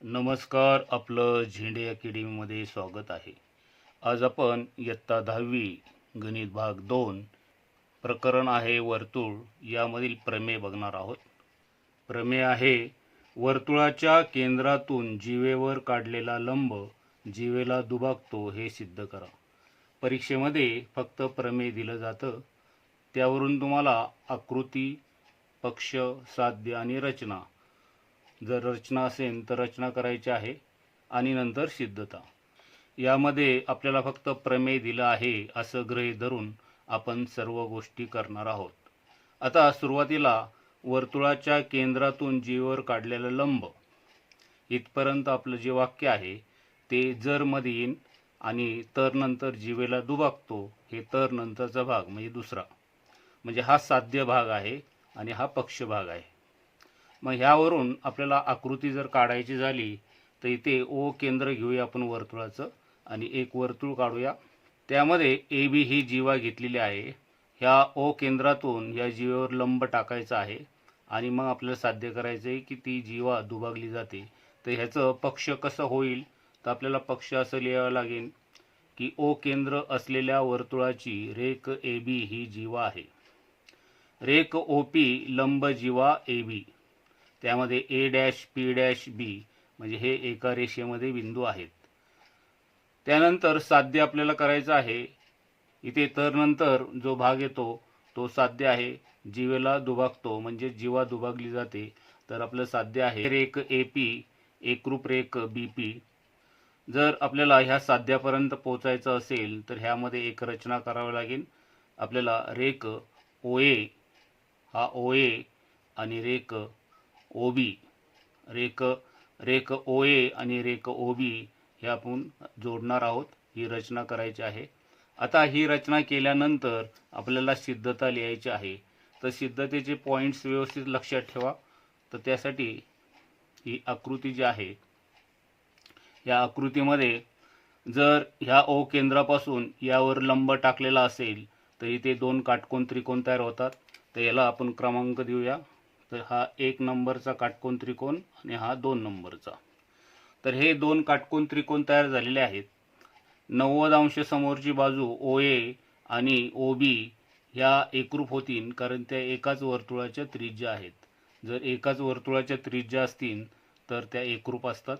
नमस्कार, आपलं झेंडे अकॅडमीमध्ये स्वागत आहे. आज आपण इयत्ता 10वी गणित भाग 2 प्रकरण आहे वर्तुळ यामधील प्रमेय बघणार आहोत. प्रमेय आहे वर्तुळाच्या केंद्रातून जीवेवर काढलेला लंब जीवेला दुभागतो हे सिद्ध करा. परीक्षेमध्ये फक्त प्रमेय दिलं जातं, त्यावरून तुम्हाला आकृती, पक्ष, साध्य आणि रचना, जर रचना असेल तर रचना करायची आहे आणि नंतर सिद्धता. यामध्ये आपल्याला फक्त प्रमेय दिलं आहे असं गृहीत धरून आपण सर्व गोष्टी करणार आहोत. आता सुरुवातीला वर्तुळाच्या केंद्रातून जीवेवर काढलेलं लंब इथपर्यंत आपलं जे वाक्य आहे ते जर मध्ये येईन आणि तर नंतर जीवेला दुभागतो हे तर नंतरचा भाग म्हणजे दुसरा, म्हणजे हा साध्य भाग आहे आणि हा पक्ष भाग आहे. मग ह्यावरून आपल्याला आकृती जर काढायची झाली तर इथे ओ केंद्र घेऊया आपण वर्तुळाचं आणि एक वर्तुळ काढूया. त्यामध्ये ए बी ही जीवा घेतलेली आहे. ह्या ओ केंद्रातून या जीवेवर लंब टाकायचा आहे आणि मग आपल्याला साध्य करायचं आहे की ती जीवा दुभागली जाते. तर ह्याचं पक्ष कसं होईल, तर आपल्याला पक्ष असं लिहावं लागेल की ओ केंद्र असलेल्या वर्तुळाची रेख ए बी ही जीवा आहे. रेख ओ पी लंब जीवा ए बी, त्यामध्ये ए डॅश पी डॅश बी म्हणजे हे एका रेषेमध्ये बिंदू आहेत. त्यानंतर साध्य आपल्याला करायचं आहे. इथे तर नंतर जो भाग येतो तो साध्य आहे. जीवेला दुभागतो म्हणजे जीवा दुभागली जाते. तर आपलं साध्य आहे रेख ए पी एकरूप रेख बी पी. जर आपल्याला ह्या साध्यापर्यंत पोचायचं असेल तर ह्यामध्ये एक रचना करावी लागेल. आपल्याला रेख ओ ए, हा ओ ए आणि रेख ओ बी, रेख ओ ए आणि रेख ओ बी हे आपण जोडणार आहोत. ही रचना करायची आहे. आता ही रचना केल्यानंतर आपल्याला सिद्धता लिहायची आहे. तर सिद्धतेचे पॉईंट्स व्यवस्थित लक्षात ठेवा. तर त्यासाठी ही आकृती जी आहे, या आकृतीमध्ये जर ह्या ओ केंद्रापासून यावर लंब टाकलेला असेल तर इथे दोन काटकोन त्रिकोण तयार होतात. तर याला आपण क्रमांक देऊया. तर हा 1 नंबरचा काटकोन त्रिकोण आणि हा 2 नंबरचा. तर हे दोन काटकोन त्रिकोण तयार झालेले आहेत. 90 अंश समोरची बाजू ओ ए आणि ओ बी ह्या एकरूप होतील, कारण त्या एकाच वर्तुळाच्या त्रिज्या आहेत. जर एकाच वर्तुळाच्या त्रिज्या असतील तर त्या एकरूप असतात.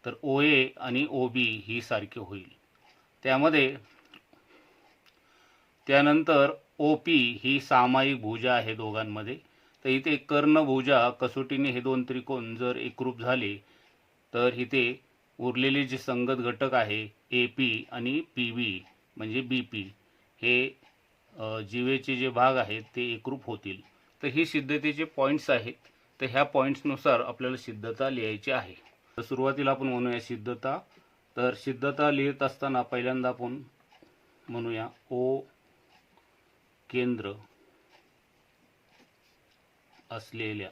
तर ओ ए आणि ओ बी ही सारखी होईल. त्यानंतर ओ पी ही सामायिक भुजा आहे दोघांमध्ये. तर इथे कर्णभुजा कसोटीने हे दोन त्रिकोण जर एकरूप झाले तर इथे उरलेले जे संगत घटक आहे ए पी आणि पी बी म्हणजे बी पी हे जीवेचे जे भाग आहेत ते एकरूप होतील. तर ही सिद्धतेचे पॉईंट्स आहेत. तर ह्या पॉईंट्सनुसार आपल्याला सिद्धता लिहायची आहे. तर सुरुवातीला आपण म्हणूया सिद्धता. तर सिद्धता लिहित असताना पहिल्यांदा आपण म्हणूया ओ केंद्र असलेल्या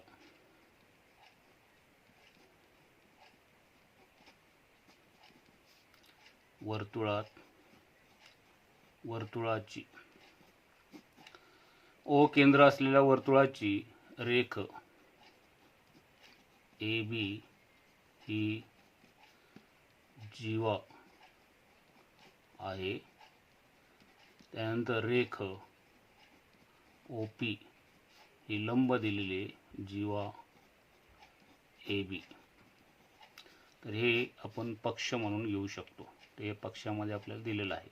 वर्तुळाची ओ केंद्र असलेल्या वर्तुळाची रेख ए बी ही जीवा आहे. त्यानंतर रेख ओ पी ही लंब दिलेली जीवा ए बी. तर हे आपण पक्ष म्हणून घेऊ शकतो. तर हे पक्षामध्ये आपल्याला दिलेलं आहे.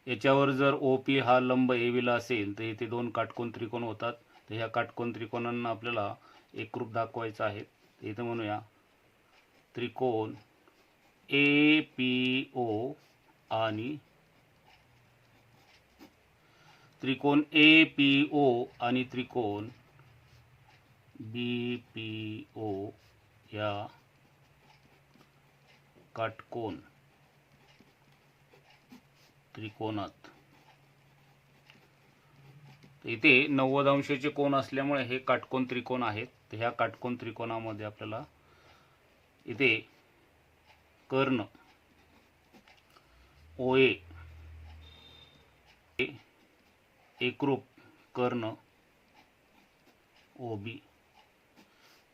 याच्यावर जर ओ पी हा लंब ए बीला असेल तर इथे दोन काटकोन त्रिकोण होतात. तर ह्या काटकोन त्रिकोणांना आपल्याला एकरूप दाखवायचं आहे. तर इथं म्हणूया त्रिकोण ए पी ओ आणि त्रिकोण ए पी ओ आणि त्रिकोण बी पी ओ या काटकोन त्रिकोणात. इथे 90 अंशाचे कोन असल्यामुळे हे काटकोन त्रिकोण आहेत. तर ह्या काटकोन त्रिकोणामध्ये आपल्याला इथे कर्ण ओ ए एकरूप कर्ण ओ बी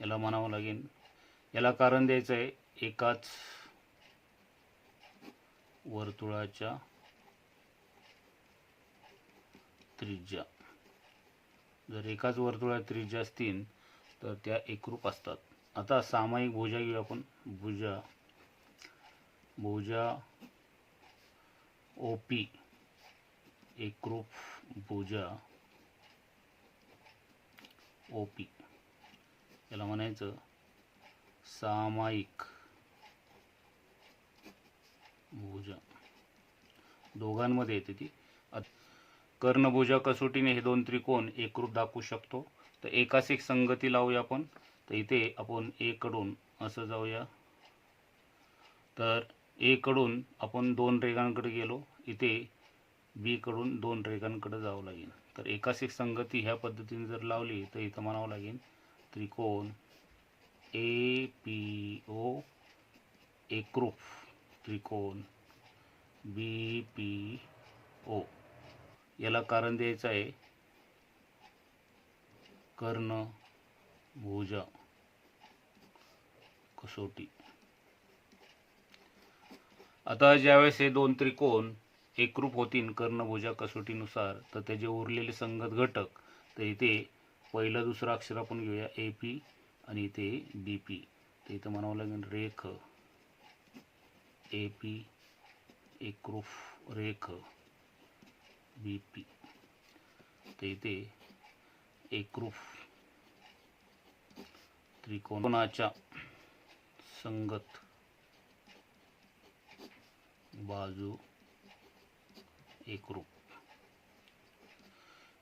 याला म्हणावं लागेल. याला कारण द्यायचं आहे एकाच वर्तुळाच्या त्रिज्या, जर एकाच वर्तुळात त्रिज्या असतील तर त्या एकरूप असतात. आता सामायिक भुजा घेऊ आपण. भुजा OP एकरूप भुजा OP, याला म्हणायचं सामायिक भुजा. दोघांमध्ये येते ती. कर्णभुजा कसोटीने हे दोन त्रिकोण एकरूप दाखवू शकतो. तर एकास एक संगती लावूया आपण. तर इथे आपण A कडून असं जाऊया. तर A कडून आपण दोन रेघांकडे गेलो, इथे B कडून दोन रेघांकडे जावं लागेल. तर एकास एक संगती ह्या पद्धतीने जर लावली तर इथं म्हणावं लागेल त्रिकोण APO एकरूप त्रिकोण BPO. याला कारण द्यायचं आहे कर्णभुजा कसोटी. आता ज्यावेळेस हे दोन त्रिकोण एकरूप होतील कर्णभुजा कसोटीनुसार, तर त्याचे उरलेले संगत घटक, तर इथे पहिलं दुसरं अक्षर आपण घेऊया AP आणि इथे BP. तर इथं म्हणावं लागेल रेख AP एकरूप रेख BP. तर इथे एकरूप त्रिकोणाच्या संगत बाजू एकरूप.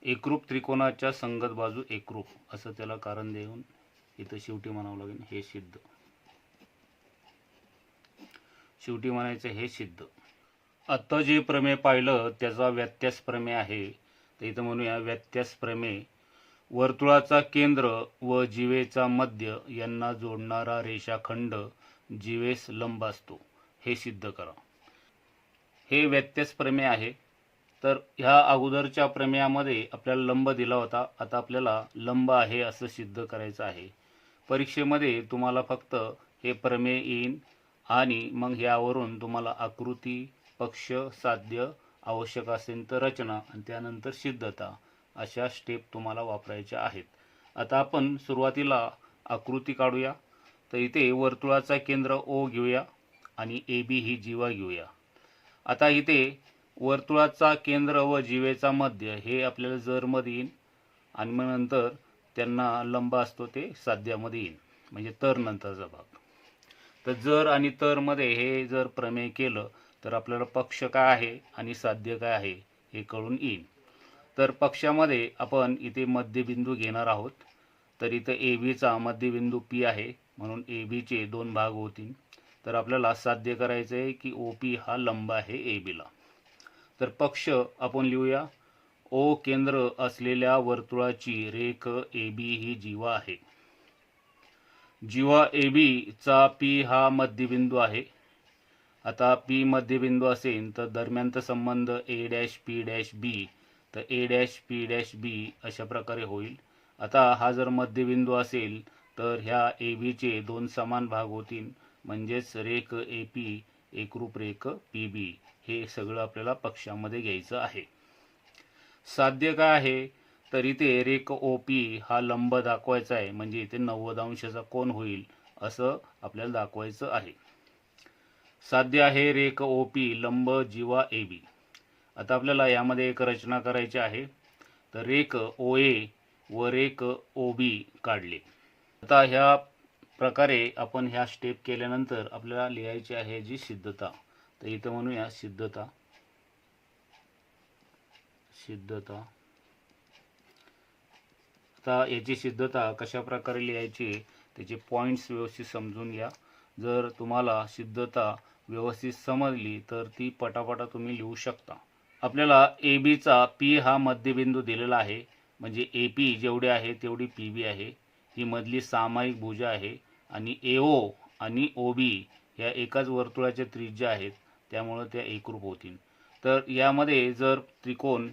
एकरूप त्रिकोणाच्या संगत बाजू एकरूप असं त्याला कारण देऊन इथं शेवटी म्हणावं लागेल हे सिद्ध. शेवटी म्हणायचं हे सिद्ध. आता जे प्रमेय पाहिलं त्याचा व्यत्यास प्रमेय आहे. तर इथं म्हणूया व्यत्यास प्रमेय. वर्तुळाचा केंद्र व जीवेचा मध्य यांना जोडणारा रेषाखंड जीवेस लंब असतो हे सिद्ध करा. हे व्यत्यास प्रमेय आहे. तर ह्या अगोदरच्या प्रमेयामध्ये आपल्याला लंब दिला होता, आता आपल्याला लंब आहे असं सिद्ध करायचं आहे. परीक्षेमध्ये तुम्हाला फक्त हे प्रमेय येईल आणि मग यावरून तुम्हाला आकृती, पक्ष, साध्य, आवश्यक असेल तर रचना आणि त्यानंतर सिद्धता अशा स्टेप तुम्हाला वापरायच्या आहेत. आता आपण सुरुवातीला आकृती काढूया. तर इथे वर्तुळाचा केंद्र O घेऊया आणि AB ही जीवा घेऊया. आता इथे वर्तुळाचा केंद्र व जीवेचा मध्य हे आपल्याला जरमध्ये येईल आणि मग नंतर त्यांना लंब असतो ते साध्यामध्ये येईल, म्हणजे तर नंतरचा भाग. तर जर आणि तर मध्ये हे जर प्रमेय केलं तर आपल्याला पक्ष काय आहे आणि साध्य काय आहे हे कळून येईल. तर पक्षामध्ये आपण इथे मध्यबिंदू घेणार आहोत. तर इथं ABचा मध्यबिंदू P आहे म्हणून ABचे दोन भाग होतील. तर आपल्याला साध्य करायचं आहे की OP हा लंब आहे ABला. तर पक्ष आपण लिहूया O केंद्र असलेल्या वर्तुळाची रेख AB ही जीवा आहे. जीवा AB चा P हा मध्यबिंदू आहे. आता P मध्यबिंदू असेल तर दरम्यानचा संबंध A'-P'-B, तर A'-P'-B अशा प्रकारे होईल. आता हा जर मध्यबिंदू असेल तर ह्या ABचे दोन समान भाग होतील, म्हणजेच रेख AP एकरूप रेख PB. हे सगळं आपल्याला पक्षामध्ये घ्यायचं आहे. साध्य काय आहे तर इथे रेख OP हा लंब दाखवायचा आहे, म्हणजे इथे 90 अंशाचा कोन होईल असं आपल्याला दाखवायचं आहे. साध्य आहे रेख OP लंब जीवा AB. आता आपल्याला यामध्ये एक रचना करायची आहे. तर रेख OA व रेख OB काढले. आता ह्या प्रकारे आपण ह्या स्टेप केल्यानंतर आपल्याला लिहायची आहे जी सिद्धता. तर इथं म्हणूया सिद्धता. आता याची सिद्धता कशा प्रकारे लिहायची त्याचे पॉइंट्स व्यवस्थित समजून घ्या. जर तुम्हाला सिद्धता व्यवस्थित समजली तर ती पटापटा तुम्ही लिहू शकता. आपल्याला ABचा P हा मध्यबिंदू दिलेला आहे, म्हणजे AP जेवढे आहे तेवढी PB आहे. ही मधली सामायिक भुजा आहे आणि AO आणि OB ह्या एकाच वर्तुळाच्या त्रिज्या आहेत, त्यामुळे त्या एकरूप होतील. तर यामध्ये जर त्रिकोण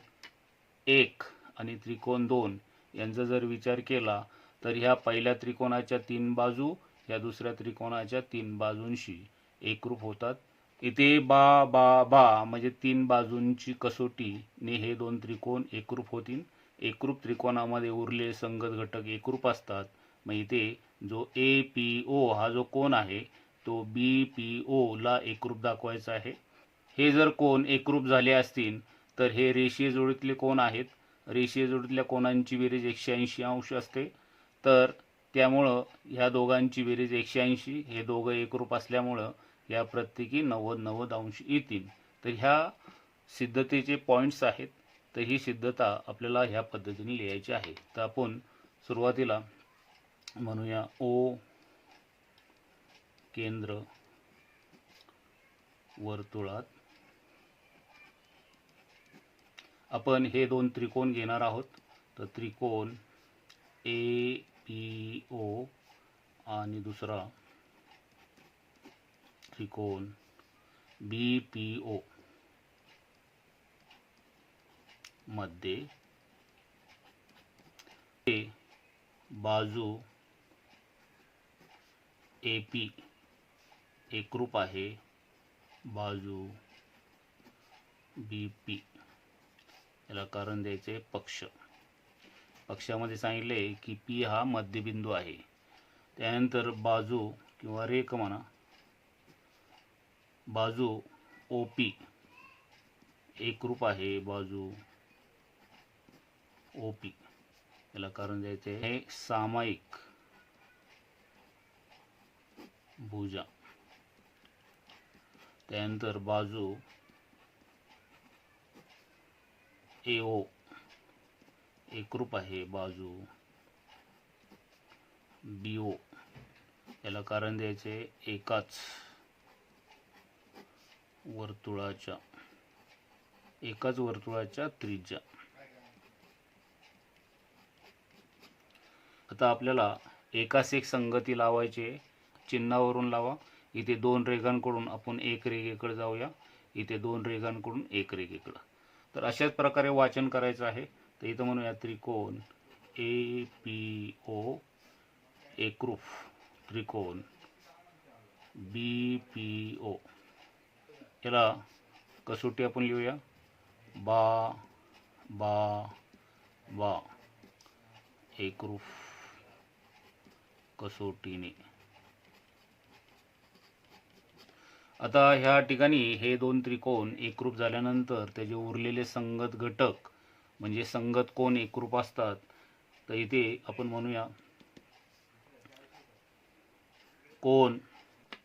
1 आणि त्रिकोण 2 यांचा जर विचार केला तर ह्या पहिल्या त्रिकोणाच्या 3 बाजू, ह्या दुसऱ्या त्रिकोणाच्या 3 बाजूंशी एकरूप होतात. इथे बा बा बा म्हणजे 3 बाजूंची कसोटीने हे 2 त्रिकोण एकरूप होतील. एकरूप त्रिकोणामध्ये उरलेले संगत घटक एकरूप असतात. मग इथे जो APO हा जो कोन आहे तो BPO ला एकरूप दाखवायचा आहे. हे जर कोन एकरूप झाले असतील तर हे रेषीय जोडीतले कोन आहेत. रेषीय जोडीतल्या कोनांची बेरीज 180 अंश असते. तर त्यामुळं ह्या दोघांची बेरीज 180, हे दोघं एकरूप असल्यामुळं या प्रत्येकी 90-90 अंश येतील. तर ह्या सिद्धतेचे पॉईंट्स आहेत. तर ही सिद्धता आपल्याला ह्या पद्धतीने लिहायची आहे. तर आपण सुरुवातीला म्हणूया O केंद्र वर्तुळात आपण हे 2 त्रिकोण घेणार आहोत. तर त्रिकोण APO आणि दुसरा त्रिकोण BPO मध्ये बाजू AP एकरूप आहे, बाजू BP याला कारण द्यायचे पक्ष. पक्षामध्ये सांगितले की P हा मध्यबिंदू आहे. त्यानंतर बाजू किंवा रेख म्हणा, बाजू OP एकरूप आहे, बाजू OP याला कारण द्यायचे हे सामायिक भुजा. त्यानंतर बाजू AO एकरूप आहे, बाजू BO याला कारण द्यायचे एकाच वर्तुळाच्या त्रिज्या. आता आपल्याला एकास एक संगती लावायचे. चिन्हावरून लावा. इथे 2 रेघांकडून आपण एक रेघेकडे जाऊया, इथे 2 रेघांकडून एक रेघेकडे. तर अशाच प्रकारे वाचन करायचं आहे. तर इथं म्हणूया त्रिकोण APO एकरूप त्रिकोण BPO. याला कसोटी आपण लिहूया बा बा बा एकरूप कसोटीने. आता ह्या ठिकाणी हे 2 त्रिकोण एकरूप झाल्यानंतर त्याचे उरलेले संगत घटक म्हणजे संगत कोन एकरूप असतात. तर इथे आपण म्हणूया कोन.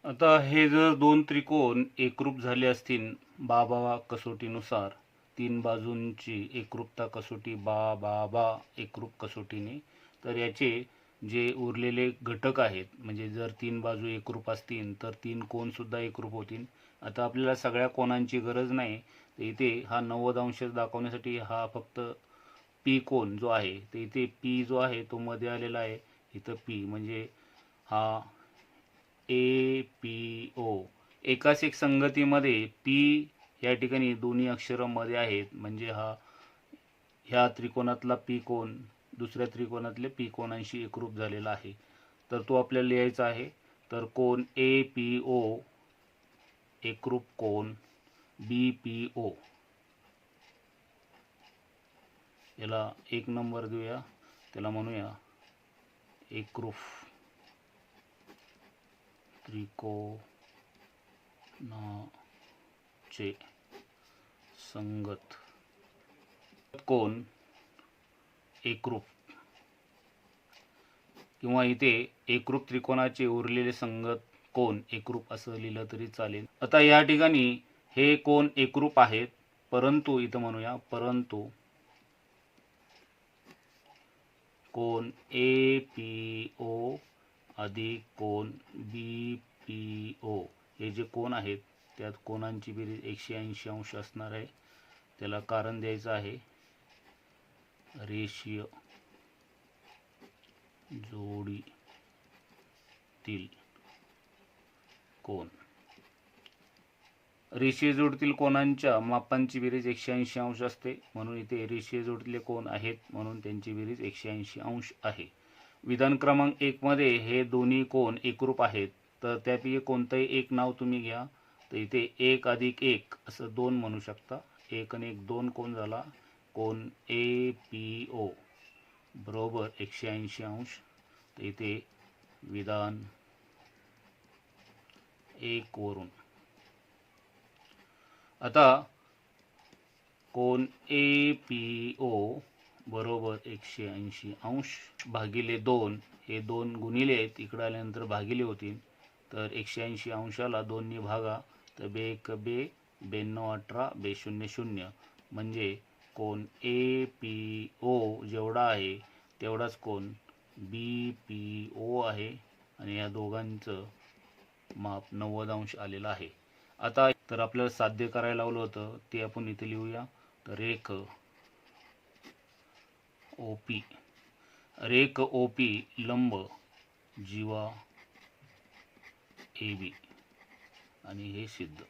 आता हे जर 2 त्रिकोण एकरूप झाले असतील बा बा कसोटीनुसार, 3 बाजूंची एकरूपता कसोटी बा बा बा एकरूप कसोटीने, तर याचे जे उरलेले घटक आहेत म्हणजे जर 3 बाजू एकरूप असतील तर 3 कोन सुद्धा एकरूप होतील. आता आपल्याला सगळ्या कोनांची गरज नाही. तर इथे हा 90 अंश दाखवण्यासाठी हा फक्त P कोन जो आहे, तर इथे P जो आहे तो मध्ये आलेला आहे. इथं P म्हणजे हा APO. एकाच एक संगतीमध्ये P या ठिकाणी दोन्ही अक्षर मध्ये आहेत म्हणजे ह्या त्रिकोणातला P कोन दुसऱ्या त्रिकोणातले P कोनांशी एकरूप झालेला आहे. तर तो आपल्याला लिहायचा आहे. तर कोन APO एकरूप कोन BPO याला 1 नंबर देऊया. त्याला म्हणूया एकरूप त्रिकोणाचे संगत कोन एकरूप, किंवा इथे एकरूप त्रिकोणाचे उरलेले संगत कोन एकरूप असं लिहिलं तरी चालेल. आता या ठिकाणी हे कोन एकरूप आहेत, परंतु इथं म्हणूया परंतु कोन APO अधिक कोन BPO हे जे कोन आहेत त्यात कोनांची बेरीज 180 अंश असणार आहे. त्याला कारण द्यायचं आहे रेषीय जोडीतील कोन. रेषीय जोडीतील कोनांच्या मापांची बेरीज 180 अंश असते, म्हणून इथे रेषीय जोडीतले कोन आहेत म्हणून त्यांची बेरीज 180 अंश आहे. विधान क्रमांक 1 मध्ये हे दोन्ही कोन एकरूप आहेत, तर त्यापैकी कोणतंही एक नाव तुम्ही घ्या. तर इथे 1 अधिक 1 असं 2 म्हणू शकता. 1 आणि 1 2 कोन झाला. कोन APO बरोबर 180 अंश. तर इथे विधान 1 वरून आता कोन APO बरोबर 180 अंश भागिले 2, हे 2 गुणिले आहेत, इकडे आल्यानंतर भागिले होतील. तर 180 अंशाला 2 ने भागा, तर 2 1 2, 92 18, 2 0 0, म्हणजे कोन APO जेवढा आहे तेवढाच कोन BPO आहे आणि या दोघांचं माप 90 अंश आलेलं आहे. आता तर आपल्याला साध्य करायला लावलं होतं ते आपण इथे लिहूया. तर रेख OP लंब जीवा AB आणि हे सिद्ध.